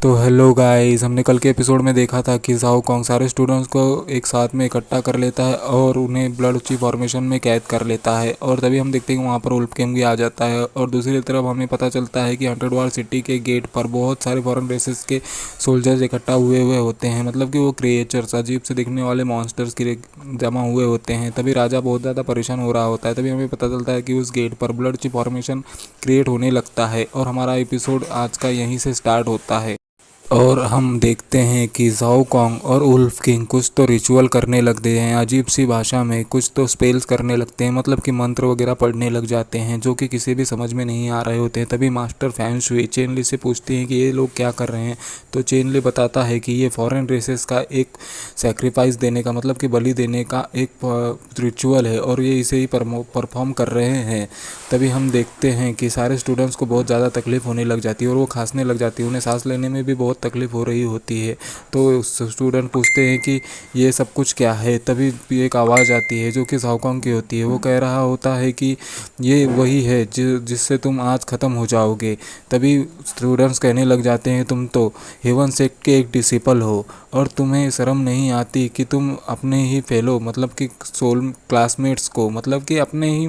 तो hello guys, हमने कल के एपिसोड में देखा था कि ज़ाओ कॉन्ग सारे स्टूडेंट्स को एक साथ में इकट्ठा कर लेता है और उन्हें ब्लड ची फॉर्मेशन में कैद कर लेता है। और तभी हम देखते हैं कि वहाँ पर वुल्फ किंग भी आ जाता है। और दूसरी तरफ हमें पता चलता है कि 100 वार सिटी के गेट पर बहुत सारे फॉरेन रेसेस के सोल्जर्स इकट्ठा हुए होते हैं। मतलब कि वो क्रिएचर्स, अजीब से दिखने वाले मॉन्स्टर्स के जमा हुए होते हैं। तभी राजा बहुत ज़्यादा परेशान हो रहा होता है। तभी हमें पता चलता है कि उस गेट पर ब्लड ची फॉर्मेशन क्रिएट होने लगता है और हमारा एपिसोड आज का यहीं से स्टार्ट होता है। और हम देखते हैं कि ज़ाओ कॉन्ग और वुल्फ किंग कुछ तो रिचुअल करने लगते हैं अजीब सी भाषा में, कुछ तो स्पेल्स करने लगते हैं, मतलब कि मंत्र वगैरह पढ़ने लग जाते हैं जो कि किसी भी समझ में नहीं आ रहे होते हैं। तभी मास्टर फैंग शुई चेन ली से पूछती हैं कि ये लोग क्या कर रहे हैं। तो चेन ली बताता है कि ये फॉरेन रेसेस का एक सेक्रीफाइस देने का, मतलब कि बलि देने का एक रिचुअल है और ये इसे ही परफॉर्म कर रहे हैं। तभी हम देखते हैं कि सारे स्टूडेंट्स को बहुत ज़्यादा तकलीफ़ होने लग जाती है और वो खांसने लग जाती है, उन्हें सांस लेने में भी बहुत तकलीफ़ हो रही होती है। तो स्टूडेंट पूछते हैं कि ये सब कुछ क्या है। तभी एक आवाज़ आती है जो कि ज़ाओ कॉन्ग की होती है। वो कह रहा होता है कि ये वही है जिससे तुम आज ख़त्म हो जाओगे। तभी स्टूडेंट्स कहने लग जाते हैं तुम तो हेवन सेक्ट के एक डिसिपल हो और तुम्हें शर्म नहीं आती कि तुम अपने ही फेलो, मतलब कि सोल क्लासमेट्स को, मतलब कि अपने ही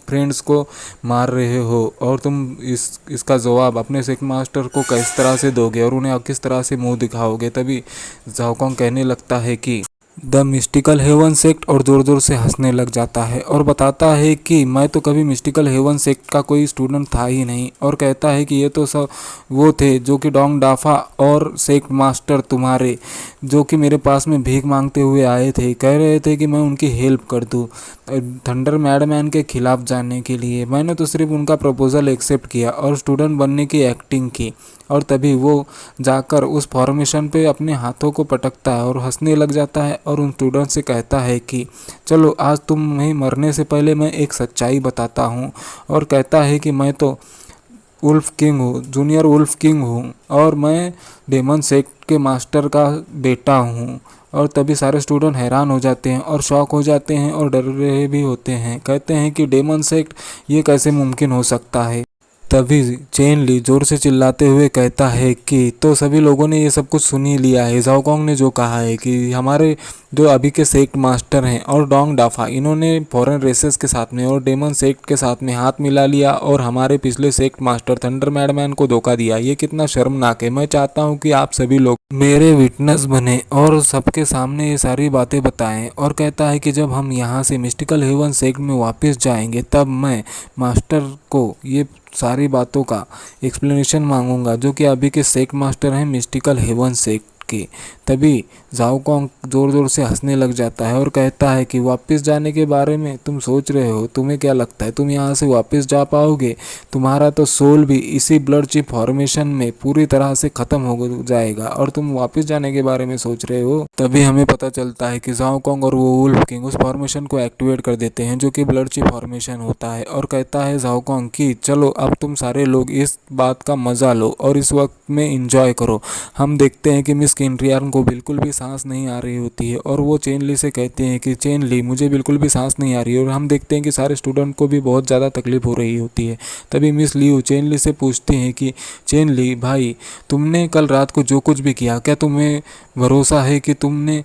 फ्रेंड्स को मार रहे हो और तुम इसका जवाब अपने सेक्ट मास्टर को किस तरह से दोगे और उन्हें किस तरह से मुंह दिखाओगे। तभी ज़ाओ कॉन्ग कहने लगता है कि द मिस्टिकल हेवन सेक्ट और ज़ोर ज़ोर से हंसने लग जाता है और बताता है कि मैं तो कभी मिस्टिकल हेवन सेक्ट का कोई स्टूडेंट था ही नहीं। और कहता है कि ये तो सब वो थे जो कि डोंग डाफा और सेक्ट मास्टर तुम्हारे, जो कि मेरे पास में भीख मांगते हुए आए थे, कह रहे थे कि मैं उनकी हेल्प कर दूं थंडर मैडमैन के खिलाफ जाने के लिए। मैंने तो सिर्फ उनका प्रपोज़ल एक्सेप्ट किया और स्टूडेंट बनने की एक्टिंग की। और तभी वो जाकर उस फॉर्मेशन पे अपने हाथों को पटकता है और हंसने लग जाता है और उन स्टूडेंट से कहता है कि चलो आज तुम्हें मरने से पहले मैं एक सच्चाई बताता हूँ। और कहता है कि मैं तो वुल्फ किंग हूँ, जूनियर वुल्फ किंग हूँ और मैं डेमन सेक्ट के मास्टर का बेटा हूँ। और तभी सारे स्टूडेंट हैरान हो जाते हैं और शॉक हो जाते हैं और डर रहे भी होते हैं। कहते हैं कि डेमन सेक्ट, ये कैसे मुमकिन हो सकता है। तभी चेन ली जोर से चिल्लाते हुए कहता है कि तो सभी लोगों ने ये सब कुछ सुन ही लिया है। ज़ाओ कॉन्ग ने जो कहा है कि हमारे जो अभी के सेक्ट मास्टर हैं और डोंग डाफा, इन्होंने फॉरेन रेसेस के साथ में और डेमन सेक्ट के साथ में हाथ मिला लिया और हमारे पिछले सेक्ट मास्टर थंडर मैडमैन को धोखा दिया। ये कितना शर्मनाक है। मैं चाहता हूँ कि आप सभी लोग मेरे विटनेस बने और सबके सामने ये सारी बातें बताएं। और कहता है कि जब हम यहाँ से मिस्टिकल हेवन सेक्ट में वापस जाएंगे तब मैं मास्टर को ये सारी बातों का एक्सप्लेनेशन मांगूंगा, जो कि अभी के सेक्ट मास्टर हैं मिस्टिकल हेवन सेक्ट के। तभी ज़ाओ कॉन्ग ज़ोर ज़ोर से हंसने लग जाता है और कहता है कि वापस जाने के बारे में तुम सोच रहे हो, तुम्हें क्या लगता है तुम यहाँ से वापस जा पाओगे? तुम्हारा तो सोल भी इसी ब्लड चिप फॉर्मेशन में पूरी तरह से ख़त्म हो जाएगा और तुम वापस जाने के बारे में सोच रहे हो। तभी हमें पता चलता है कि ज़ाओ कॉन्ग और वो वुल्फ किंग उस फॉर्मेशन को एक्टिवेट कर देते हैं जो कि ब्लड चिप फॉर्मेशन होता है। और कहता है ज़ाओ कॉन्ग कि चलो अब तुम सारे लोग इस बात का मज़ा लो और इस वक्त में इंजॉय करो। हम देखते हैं कि मिस केंट्रियान को बिल्कुल भी सांस नहीं आ रही होती है और वो चेन ली से कहते हैं कि चेन ली, मुझे बिल्कुल भी सांस नहीं आ रही है। और हम देखते हैं कि सारे स्टूडेंट को भी बहुत ज़्यादा तकलीफ हो रही होती है। तभी मिस लियू चेन ली से पूछती हैं कि चेन ली भाई, तुमने कल रात को जो कुछ भी किया, क्या तुम्हें भरोसा है कि तुमने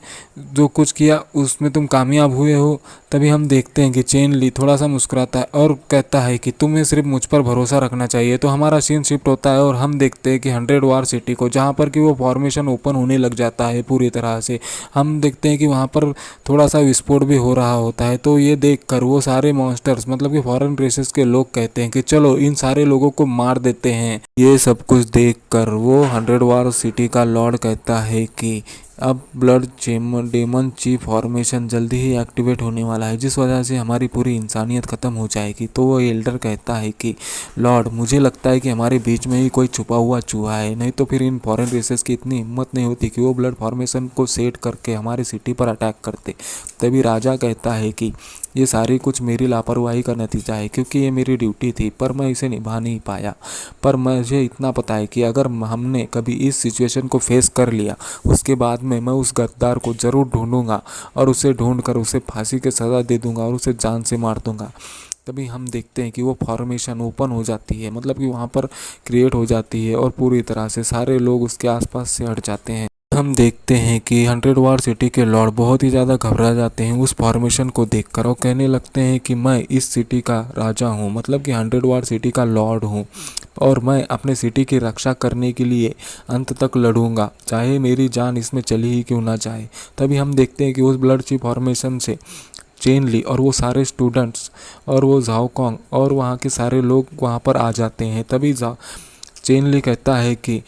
जो कुछ किया उसमें तुम कामयाब हुए हो? तभी हम देखते हैं कि चेन ली थोड़ा सा मुस्कुराता है और कहता है कि तुम्हें सिर्फ मुझ पर भरोसा रखना चाहिए। तो हमारा सीन शिफ्ट होता है और हम देखते हैं कि 100 वार सिटी को, जहाँ पर कि वो फॉर्मेशन ओपन होने लग जाता है पूरी तरह से। हम देखते हैं कि वहाँ पर थोड़ा सा विस्फोट भी हो रहा होता है। तो ये देखकर वो सारे मॉन्स्टर्स, मतलब कि फॉरेन रेसेस के लोग कहते हैं कि चलो इन सारे लोगों को मार देते हैं। ये सब कुछ देखकर वो 100 वार सिटी का लॉर्ड कहता है कि अब ब्लड डेमन चीफ फॉर्मेशन जल्दी ही एक्टिवेट होने वाला है, जिस वजह से हमारी पूरी इंसानियत ख़त्म हो जाएगी। तो वो एल्डर कहता है कि लॉर्ड, मुझे लगता है कि हमारे बीच में ही कोई छुपा हुआ चूहा है, नहीं तो फिर इन फॉरेन रेसेस की इतनी हिम्मत नहीं होती कि वो ब्लड फॉर्मेशन को सेट करके हमारी सिटी पर अटैक करते। तभी राजा कहता है कि ये सारी कुछ मेरी लापरवाही का नतीजा है, क्योंकि ये मेरी ड्यूटी थी पर मैं इसे निभा नहीं पाया। पर मुझे इतना पता है कि अगर हमने कभी इस सिचुएशन को फेस कर लिया, उसके बाद में मैं उस गद्दार को ज़रूर ढूंढूंगा और उसे ढूंढकर उसे फांसी की सज़ा दे दूंगा और उसे जान से मार दूंगा। तभी हम देखते हैं कि वो फॉर्मेशन ओपन हो जाती है, मतलब कि वहाँ पर क्रिएट हो जाती है और पूरी तरह से सारे लोग उसके आसपास से हट जाते हैं। हम देखते हैं कि 100 वार सिटी के लॉर्ड बहुत ही ज़्यादा घबरा जाते हैं उस फॉर्मेशन को देखकर और कहने लगते हैं कि मैं इस सिटी का राजा हूँ, मतलब कि 100 वार सिटी का लॉर्ड हूँ और मैं अपने सिटी की रक्षा करने के लिए अंत तक लड़ूंगा, चाहे मेरी जान इसमें चली ही क्यों ना जाए। तभी हम देखते हैं कि उस ब्लड ची फॉर्मेशन से चेन ली और वो सारे स्टूडेंट्स और वो झाओ कॉन्ग और वहाँ के सारे लोग वहाँ पर आ जाते हैं। तभी चेन ली कहता है कि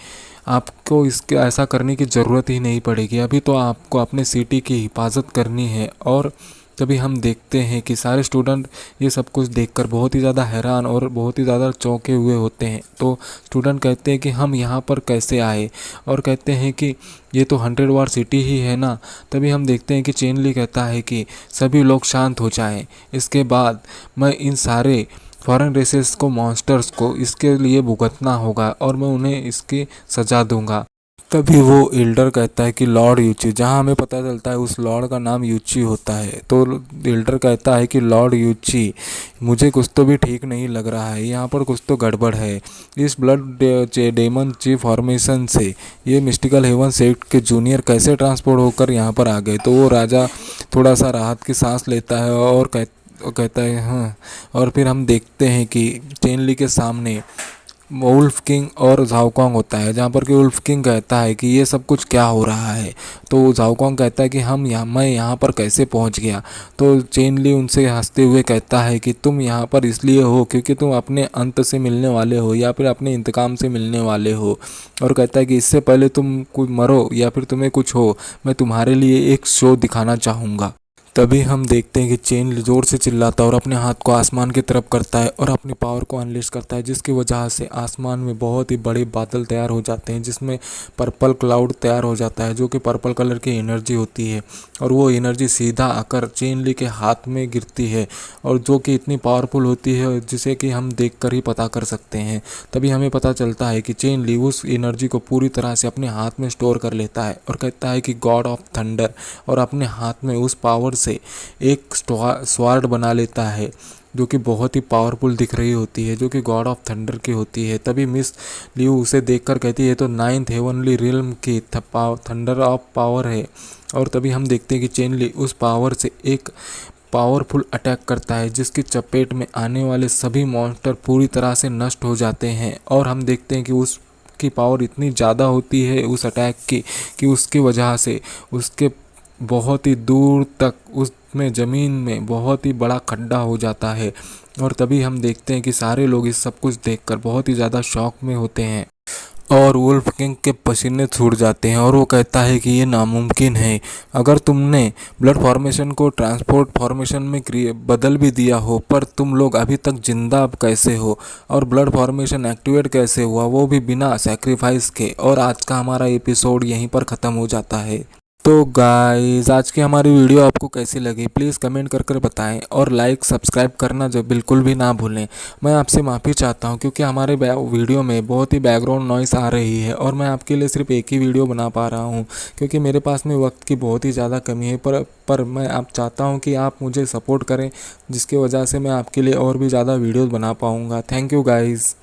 आपको इसके ऐसा करने की ज़रूरत ही नहीं पड़ेगी, अभी तो आपको अपने सिटी की हिफाजत करनी है। और तभी हम देखते हैं कि सारे स्टूडेंट ये सब कुछ देखकर बहुत ही ज़्यादा हैरान और बहुत ही ज़्यादा चौंके हुए होते हैं। तो स्टूडेंट कहते हैं कि हम यहाँ पर कैसे आए, और कहते हैं कि ये तो 100 वार सिटी ही है ना। तभी हम देखते हैं कि चेन ली कहता है कि सभी लोग शांत हो जाएं, इसके बाद मैं इन सारे फॉरेन रेसेस को, मॉन्स्टर्स को इसके लिए भुगतना होगा और मैं उन्हें इसकी सज़ा दूंगा। तभी वो एल्डर कहता है कि लॉर्ड यूची, जहाँ हमें पता चलता है उस लॉर्ड का नाम यूची होता है। तो एल्डर कहता है कि लॉर्ड यूची, मुझे कुछ तो भी ठीक नहीं लग रहा है, यहाँ पर कुछ तो गड़बड़ है। इस ब्लड डेमन ची फॉर्मेशन से ये मिस्टिकल हेवन सेक्ट के जूनियर कैसे ट्रांसपोर्ट होकर यहाँ पर आ गए। तो वो राजा थोड़ा सा राहत की सांस लेता है और कहता है हाँ। और फिर हम देखते हैं कि चेन ली के सामने वुल्फ किंग और झाओकॉन्ग होता है, जहाँ पर कि वुल्फ किंग कहता है कि ये सब कुछ क्या हो रहा है। तो झाओकॉन्ग कहता है कि मैं यहाँ पर कैसे पहुँच गया। तो चेन ली उनसे हंसते हुए कहता है कि तुम यहाँ पर इसलिए हो क्योंकि तुम अपने अंत से मिलने वाले हो या फिर अपने इंतकाम से मिलने वाले हो। और कहता है कि इससे पहले तुम कुछ मरो या फिर तुम्हें कुछ हो, मैं तुम्हारे लिए एक शो दिखाना चाहूँगा। तभी हम देखते हैं कि चेन जोर से चिल्लाता है और अपने हाथ को आसमान की तरफ करता है और अपनी पावर को अनलिश करता है, जिसकी वजह से आसमान में बहुत ही बड़े बादल तैयार हो जाते हैं, जिसमें पर्पल क्लाउड तैयार हो जाता है जो कि पर्पल कलर की एनर्जी होती है। और वो एनर्जी सीधा आकर चेन ली के हाथ में गिरती है और जो कि इतनी पावरफुल होती है जिसे कि हम देख कर ही पता कर सकते हैं। तभी हमें पता चलता है कि चेन ली उस एनर्जी को पूरी तरह से अपने हाथ में स्टोर कर लेता है और कहता है कि गॉड ऑफ थंडर, और अपने हाथ में उस पावर से एक स्वार्ड बना लेता है जो कि बहुत ही पावरफुल दिख रही होती है, जो कि गॉड ऑफ थंडर की होती है। तभी मिस लियू उसे देखकर कहती है ये तो 9th हेवनली रिल्म की थंडर ऑफ पावर है। और तभी हम देखते हैं कि चेन ली उस पावर से एक पावरफुल अटैक करता है, जिसकी चपेट में आने वाले सभी मॉन्स्टर पूरी तरह से नष्ट हो जाते हैं। और हम देखते हैं कि उसकी पावर इतनी ज़्यादा होती है उस अटैक की कि उसकी वजह से उसके बहुत ही दूर तक उसमें ज़मीन में बहुत ही बड़ा खड्डा हो जाता है। और तभी हम देखते हैं कि सारे लोग इस सब कुछ देखकर बहुत ही ज़्यादा शॉक में होते हैं और वुल्फ किंग के पसीने छूट जाते हैं और वो कहता है कि ये नामुमकिन है। अगर तुमने ब्लड फॉर्मेशन को ट्रांसपोर्ट फॉर्मेशन में बदल भी दिया हो, पर तुम लोग अभी तक जिंदा अब कैसे हो, और ब्लड फॉर्मेशन एक्टिवेट कैसे हुआ, वो भी बिना सैक्रिफाइस के। और आज का हमारा एपिसोड यहीं पर ख़त्म हो जाता है। तो गाइस, आज की हमारी वीडियो आपको कैसी लगी प्लीज़ कमेंट कर कर बताएं और लाइक सब्सक्राइब करना जो बिल्कुल भी ना भूलें। मैं आपसे माफ़ी चाहता हूं क्योंकि हमारे वीडियो में बहुत ही बैकग्राउंड नॉइस आ रही है और मैं आपके लिए सिर्फ एक ही वीडियो बना पा रहा हूं क्योंकि मेरे पास में वक्त की बहुत ही ज़्यादा कमी है। पर मैं आप चाहता हूँ कि आप मुझे सपोर्ट करें, जिसकी वजह से मैं आपके लिए और भी ज़्यादा वीडियोज़ बना पाऊँगा। Thank you guys.